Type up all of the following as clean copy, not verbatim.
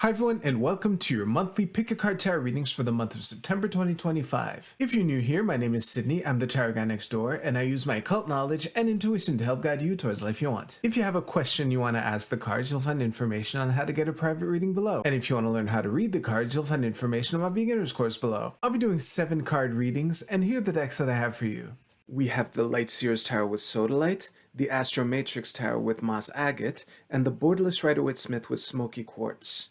Hi everyone, and welcome to your monthly Pick a Card Tarot readings for the month of September 2025. If you're new here, my name is Sydney, I'm the tarot guy next door, and I use my occult knowledge and intuition to help guide you towards life you want. If you have a question you want to ask the cards, you'll find information on how to get a private reading below. And if you want to learn how to read the cards, you'll find information on my beginner's course below. I'll be doing 7 card readings, and here are the decks that I have for you. We have the Light Seers Tarot with Sodalite, the Astro Matrix Tarot with Moss Agate, and the Borderless Rider-Waite-Smith with Smoky Quartz.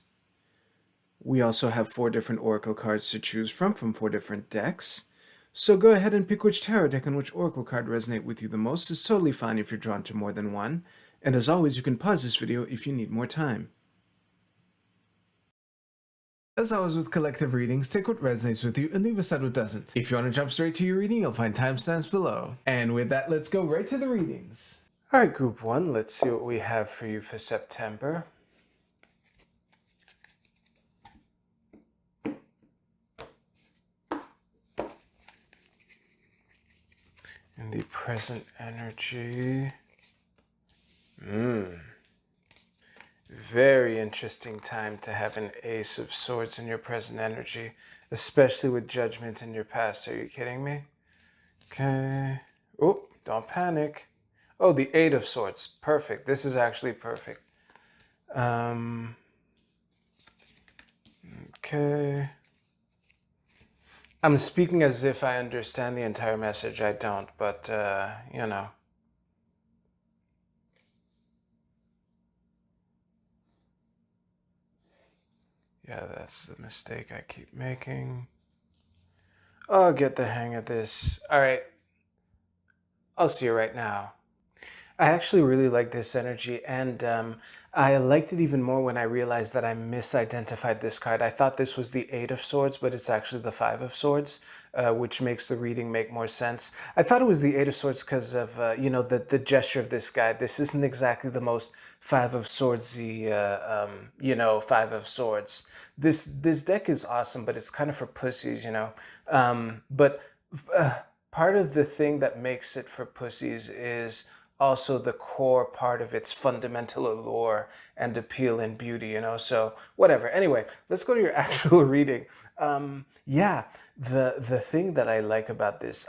We also have 4 different oracle cards to choose from 4 different decks. So go ahead and pick which tarot deck and which oracle card resonate with you the most. It's totally fine if you're drawn to more than one. And as always, you can pause this video if you need more time. As always with collective readings, take what resonates with you and leave aside what doesn't. If you want to jump straight to your reading, you'll find timestamps below. And with that, let's go right to the readings. Alright, Group 1, let's see what we have for you for September. In the present energy. Very interesting time to have an Ace of Swords in your present energy, especially with Judgment in your past. Are you kidding me? Okay. Oh, don't panic. Oh, the Eight of Swords. Perfect. This is actually perfect. Okay. I'm speaking as if I understand the entire message. I don't, but, you know. Yeah, that's the mistake I keep making. I'll get the hang of this. All right. I'll see you right now. I actually really like this energy, and I liked it even more when I realized that I misidentified this card. I thought this was the Eight of Swords, but it's actually the Five of Swords, which makes the reading make more sense. I thought it was the Eight of Swords because of, you know, the gesture of this guy. This isn't exactly the most Five of Swordsy, you know, Five of Swords. This deck is awesome, but it's kind of for pussies, you know. Part of the thing that makes it for pussies is also the core part of its fundamental allure and appeal and beauty, you know, so whatever. Anyway, let's go to your actual reading. Yeah, the thing that I like about this,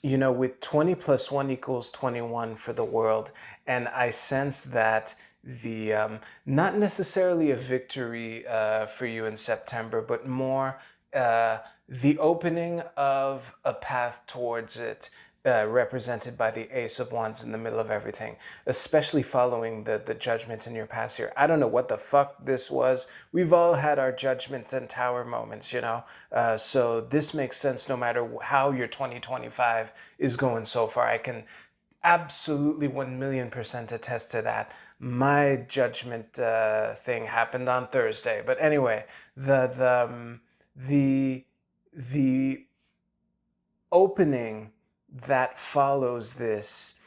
you know, with 20 plus 1 equals 21 for the world, and I sense that the, not necessarily a victory for you in September, but more the opening of a path towards it, represented by the Ace of Wands in the middle of everything, especially following the judgment in your past here. I don't know what the fuck this was. We've all had our judgments and tower moments, you know? So this makes sense no matter how your 2025 is going so far. I can absolutely 1,000,000% attest to that. My judgment thing happened on Thursday. But anyway, the opening that follows this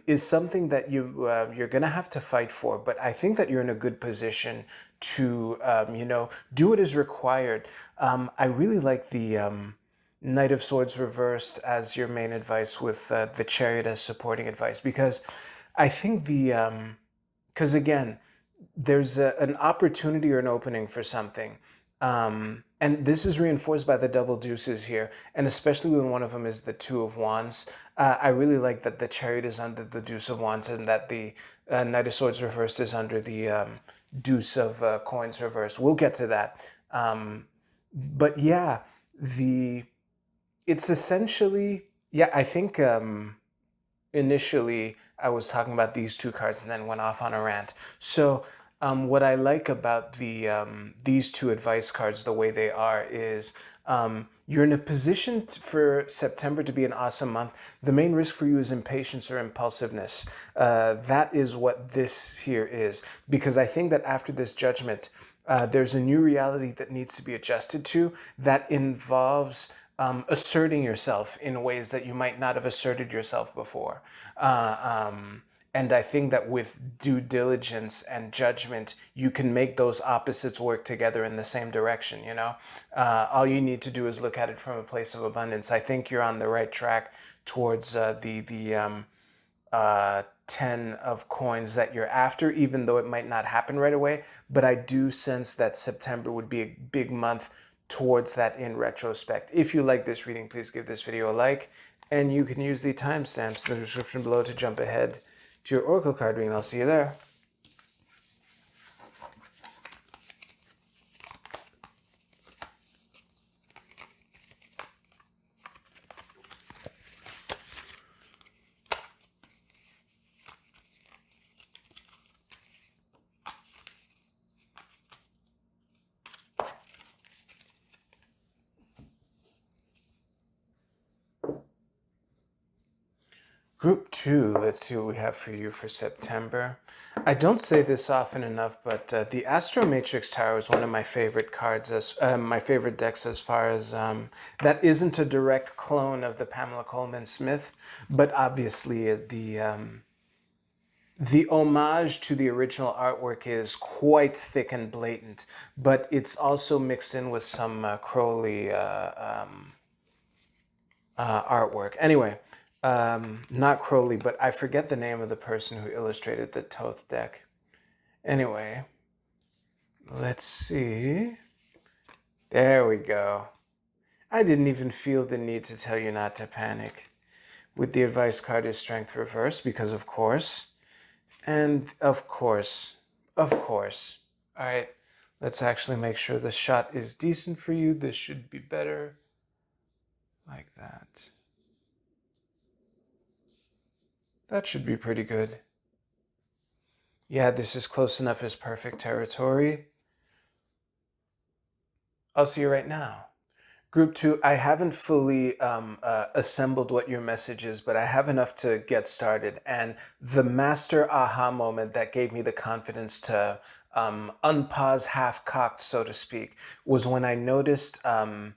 is something that you're gonna have to fight for, but I think that you're in a good position to you know, do what is required. I really like the Knight of Swords reversed as your main advice with the Chariot as supporting advice, because I think because again, there's an opportunity or an opening for something. And this is reinforced by the double deuces here, and especially when one of them is the Two of Wands. I really like that the Chariot is under the Deuce of Wands, and that the Knight of Swords reversed is under the Deuce of Coins reversed. We'll get to that. But yeah, it's essentially, yeah, I think initially I was talking about these 2 cards and then went off on a rant. So what I like about these 2 advice cards, the way they are, is you're in a position for September to be an awesome month. The main risk for you is impatience or impulsiveness. That is what this here is, because I think that after this judgment, there's a new reality that needs to be adjusted to that involves asserting yourself in ways that you might not have asserted yourself before. And I think that with due diligence and judgment, you can make those opposites work together in the same direction, you know? All you need to do is look at it from a place of abundance. I think you're on the right track towards 10 of coins that you're after, even though it might not happen right away. But I do sense that September would be a big month towards that in retrospect. If you like this reading, please give this video a like, and you can use the timestamps in the description below to jump ahead to your Oracle card reading. I'll see you there. Group 2, let's see what we have for you for September. I don't say this often enough, but the Astro Matrix Tower is one of my favorite cards, as my favorite decks as far as that isn't a direct clone of the Pamela Coleman Smith, but obviously the homage to the original artwork is quite thick and blatant, but it's also mixed in with some Crowley artwork. Anyway, not Crowley, but I forget the name of the person who illustrated the Thoth deck. Anyway, let's see. There we go. I didn't even feel the need to tell you not to panic. With the advice card is Strength Reverse, because of course. And of course. All right, let's actually make sure the shot is decent for you. This should be better. Like that. That should be pretty good. Yeah, this is close enough as perfect territory. I'll see you right now. Group 2, I haven't fully assembled what your message is, but I have enough to get started. And the master aha moment that gave me the confidence to unpause half-cocked, so to speak, was when I noticed that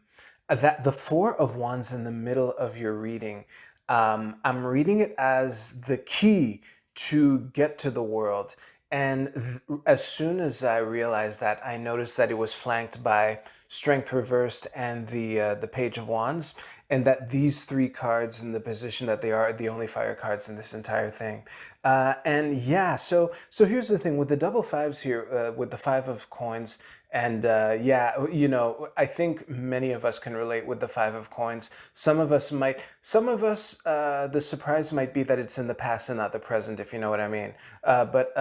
the Four of Wands in the middle of your reading, I'm reading it as the key to get to the world. And as soon as I realized that, I noticed that it was flanked by Strength Reversed and the Page of Wands, and that these three cards in the position that they are the only fire cards in this entire thing. And yeah, so here's the thing with the double fives here, with the Five of Coins. And yeah, you know, I think many of us can relate with the Five of Coins. Some of us, the surprise might be that it's in the past and not the present, if you know what I mean. But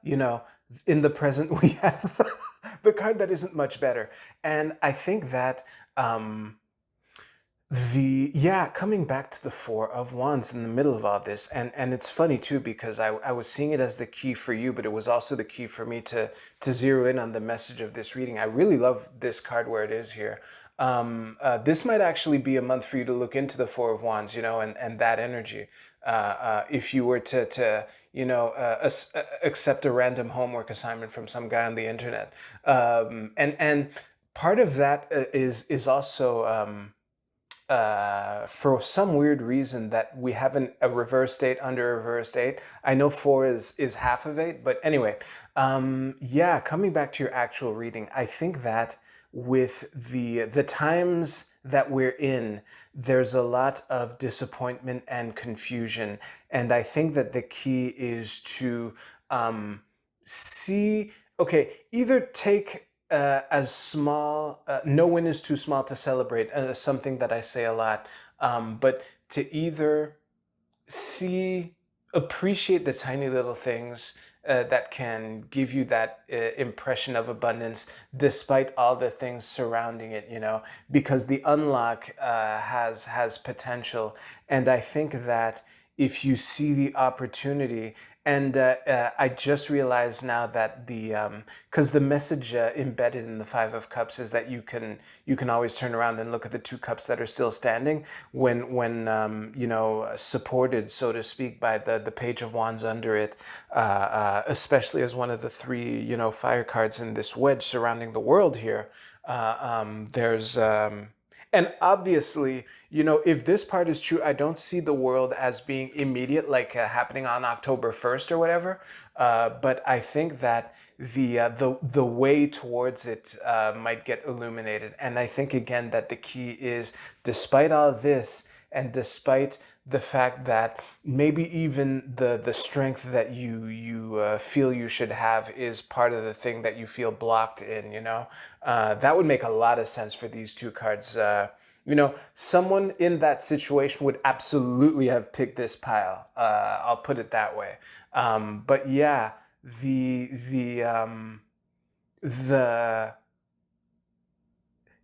you know, in the present, we have the card that isn't much better. And I think that coming back to the Four of Wands in the middle of all this, and it's funny too, because I was seeing it as the key for you, but it was also the key for me to zero in on the message of this reading. I really love this card where it is here. This might actually be a month for you to look into the Four of Wands, you know, and that energy. If you were to you know, accept a random homework assignment from some guy on the internet, and part of that is also. For some weird reason that we have a reverse 8 under a reverse 8. I know 4 is half of 8, but anyway, yeah, coming back to your actual reading, I think that with the times that we're in, there's a lot of disappointment and confusion, and I think that the key is to either take as small, no win is too small to celebrate, something that I say a lot, but to either appreciate the tiny little things that can give you that impression of abundance despite all the things surrounding it, you know, because the unlock has potential. And I think that if you see the opportunity, and I just realized now that because the message embedded in the Five of Cups is that you can always turn around and look at the two cups that are still standing when you know, supported, so to speak, by the Page of Wands under it, especially as one of the three, you know, fire cards in this wedge surrounding the world here. There's and obviously, you know, if this part is true, I don't see the world as being immediate, like happening on October 1st or whatever. But I think that the way towards it might get illuminated. And I think, again, that the key is, despite all this, and despite the fact that maybe even the strength that you feel you should have is part of the thing that you feel blocked in, that would make a lot of sense for these two cards. Someone in that situation would absolutely have picked this pile. I'll put it that way. But yeah, the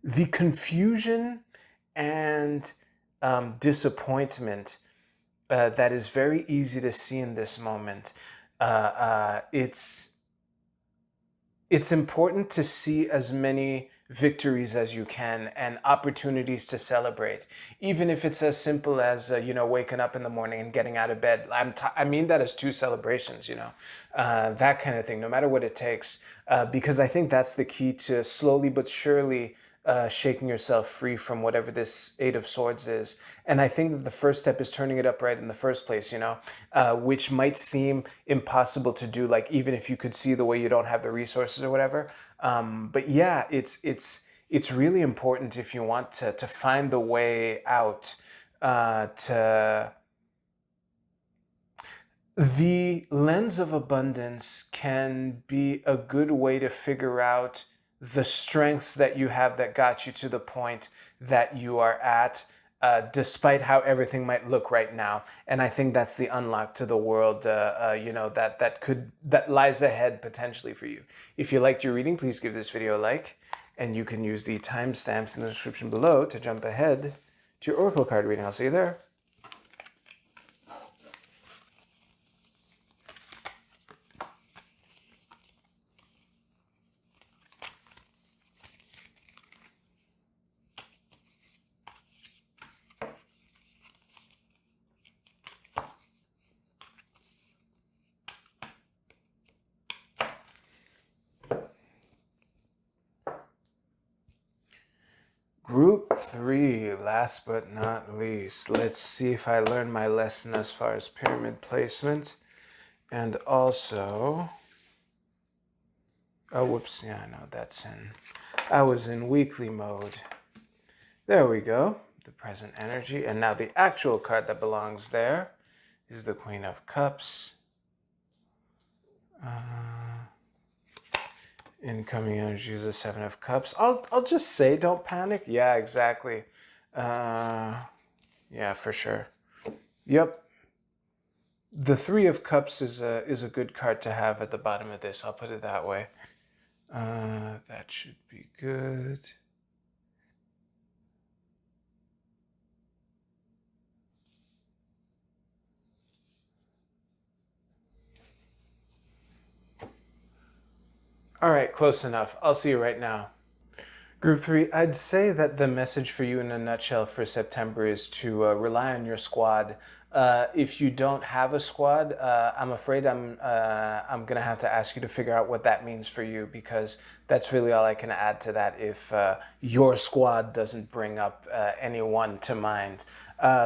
the confusion and disappointment that is very easy to see in this moment. It's important to see as many victories as you can and opportunities to celebrate, even if it's as simple as waking up in the morning and getting out of bed. I mean that as two celebrations, that kind of thing, no matter what it takes, because I think that's the key to slowly but surely shaking yourself free from whatever this Eight of Swords is. And I think that the first step is turning it upright in the first place, which might seem impossible to do, like even if you could see the way you don't have the resources or whatever. But yeah, it's really important if you want to find the way out. The lens of abundance can be a good way to figure out the strengths that you have that got you to the point that you are at, despite how everything might look right now. And I think that's the unlock to the world, that lies ahead potentially for you. If you liked your reading, please give this video a like, and you can use the timestamps in the description below to jump ahead to your Oracle card reading. I'll see you there. Group 3, last but not least. Let's see if I learned my lesson as far as pyramid placement. And also, oh, whoops, yeah, no, I was in weekly mode. There we go, the present energy. And now the actual card that belongs there is the Queen of Cups. Incoming energy is the Seven of Cups. I'll just say don't panic. Yeah, exactly. Yeah, for sure. Yep. The Three of Cups is a good card to have at the bottom of this. I'll put it that way. That should be good. All right, close enough. I'll see you right now. Group 3, I'd say that the message for you in a nutshell for September is to rely on your squad. If you don't have a squad, I'm afraid I'm going to have to ask you to figure out what that means for you, because that's really all I can add to that if your squad doesn't bring up anyone to mind.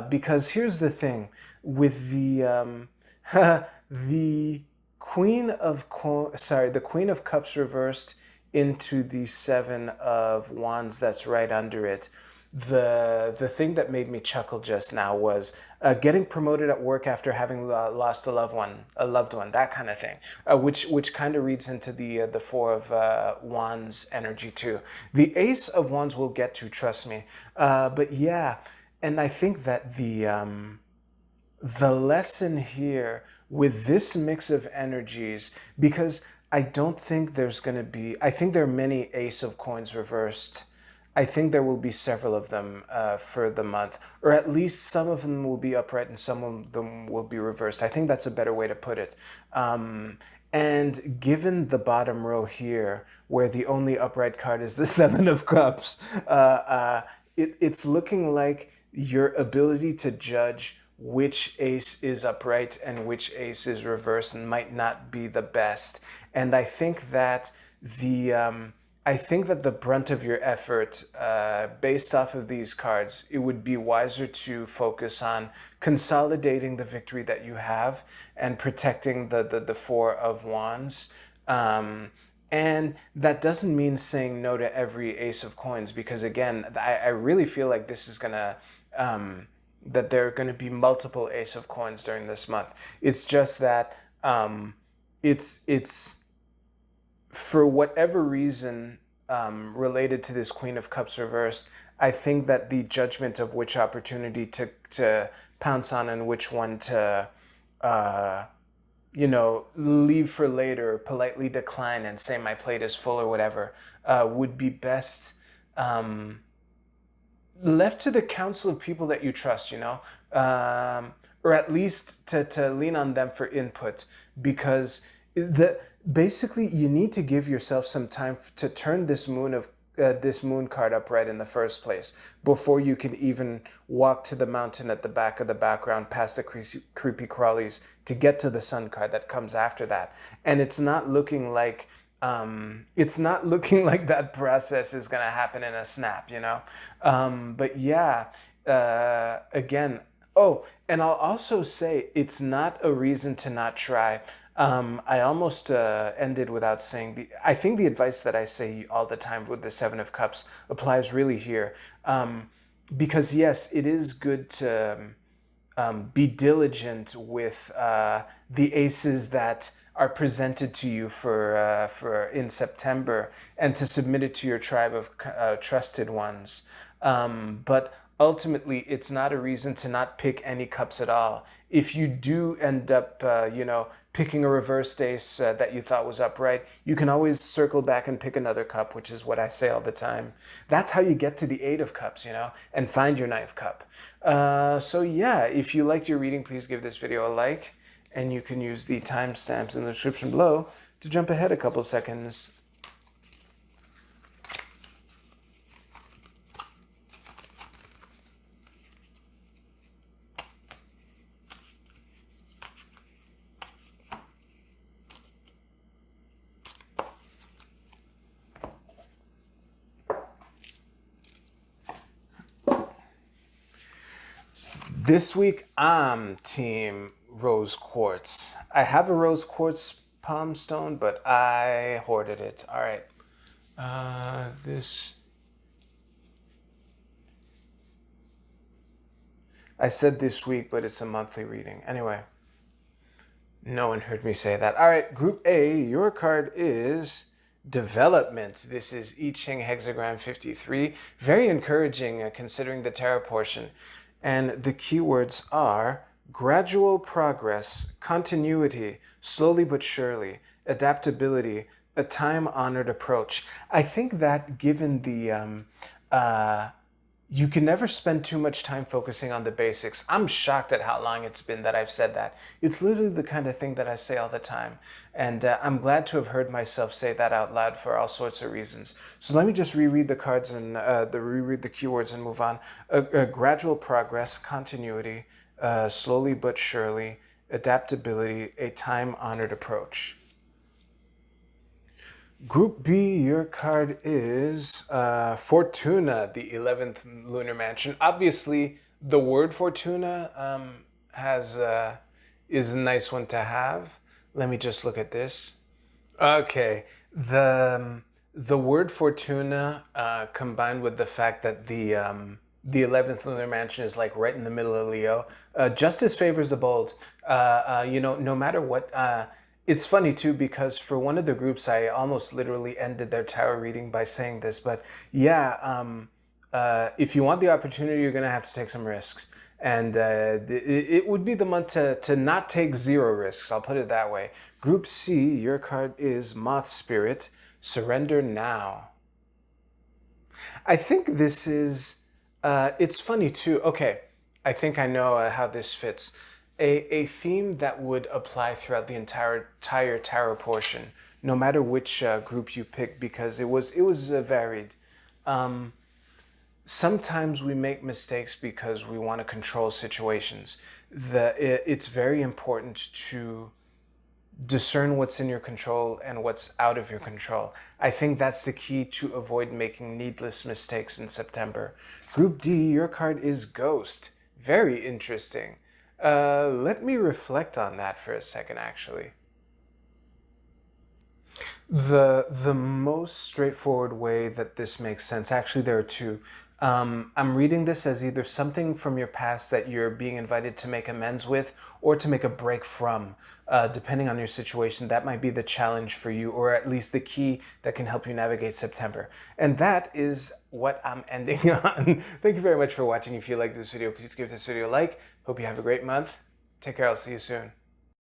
Because here's the thing, with the the the Queen of Cups reversed into the Seven of Wands that's right under it. The thing that made me chuckle just now was getting promoted at work after having lost a loved one, that kind of thing, which kind of reads into the Four of Wands energy too. The Ace of Wands we'll get to, trust me. But yeah, and I think that the lesson here with this mix of energies, because I don't think there's going to be, I think there are many Ace of Coins reversed. I think there will be several of them for the month, or at least some of them will be upright and some of them will be reversed. I think that's a better way to put it. And given the bottom row here, where the only upright card is the Seven of Cups, it's looking like your ability to judge which ace is upright and which ace is reversed and might not be the best. And I think that the brunt of your effort, based off of these cards, it would be wiser to focus on consolidating the victory that you have and protecting the Four of Wands. And that doesn't mean saying no to every Ace of Coins, because again, I really feel like this is gonna that there are going to be multiple Ace of Coins during this month. It's just that it's for whatever reason related to this Queen of Cups reversed. I think that the judgment of which opportunity to pounce on and which one to leave for later, politely decline and say my plate is full or whatever, would be best left to the counsel of people that you trust, or at least to lean on them for input, because basically you need to give yourself some time to turn this moon card upright in the first place before you can even walk to the mountain at the back of the background past the creepy crawlies to get to the sun card that comes after that. And it's not looking like that process is going to happen in a snap, but yeah, again, oh, and I'll also say it's not a reason to not try. I almost ended without saying I think the advice that I say all the time with the Seven of Cups applies really here. Because yes, it is good to be diligent with the aces that are presented to you for in September, and to submit it to your tribe of trusted ones. But ultimately, it's not a reason to not pick any cups at all. If you do end up, picking a reversed ace that you thought was upright, you can always circle back and pick another cup, which is what I say all the time. That's how you get to the Eight of Cups, and find your ninth cup. So yeah, if you liked your reading, please give this video a like, and you can use the timestamps in the description below to jump ahead a couple seconds. This week, I'm Team Rose Quartz. I have a Rose Quartz palm stone, but I hoarded it. All right. I said this week, but it's a monthly reading. Anyway, no one heard me say that. All right, Group A, your card is Development. This is I Ching Hexagram 53. Very encouraging considering the tarot portion. And the keywords are gradual progress, continuity, slowly but surely, adaptability, a time-honored approach. I think that given the you can never spend too much time focusing on the basics. I'm shocked at how long it's been that I've said that. It's literally the kind of thing that I say all the time. And I'm glad to have heard myself say that out loud for all sorts of reasons. So let me just reread the cards and reread the keywords and move on. Gradual progress, continuity, slowly but surely, adaptability, a time-honored approach. Group B, your card is Fortuna, the 11th lunar mansion. Obviously, the word Fortuna is a nice one to have. Let me just look at this. Okay, the word Fortuna combined with the fact that the 11th lunar mansion is like right in the middle of Leo. Justice favors the bold. No matter what. It's funny too, because for one of the groups, I almost literally ended their tarot reading by saying this. But yeah, if you want the opportunity, you're going to have to take some risks. And it would be the month to not take zero risks. I'll put it that way. Group C, your card is Moth Spirit. Surrender now. I think this is, it's funny too. Okay, I think I know how this fits. A theme that would apply throughout the entire tarot portion, no matter which group you pick, because it was varied. Sometimes we make mistakes because we want to control situations. It's very important to discern what's in your control and what's out of your control. I think that's the key to avoid making needless mistakes in September. Group D, your card is Ghost. Very interesting. Let me reflect on that for a second, actually. The most straightforward way that this makes sense, actually there are two. I'm reading this as either something from your past that you're being invited to make amends with or to make a break from. Depending on your situation, that might be the challenge for you, or at least the key that can help you navigate September. And that is what I'm ending on. Thank you very much for watching. If you like this video, please give this video a like. Hope you have a great month. Take care. I'll see you soon.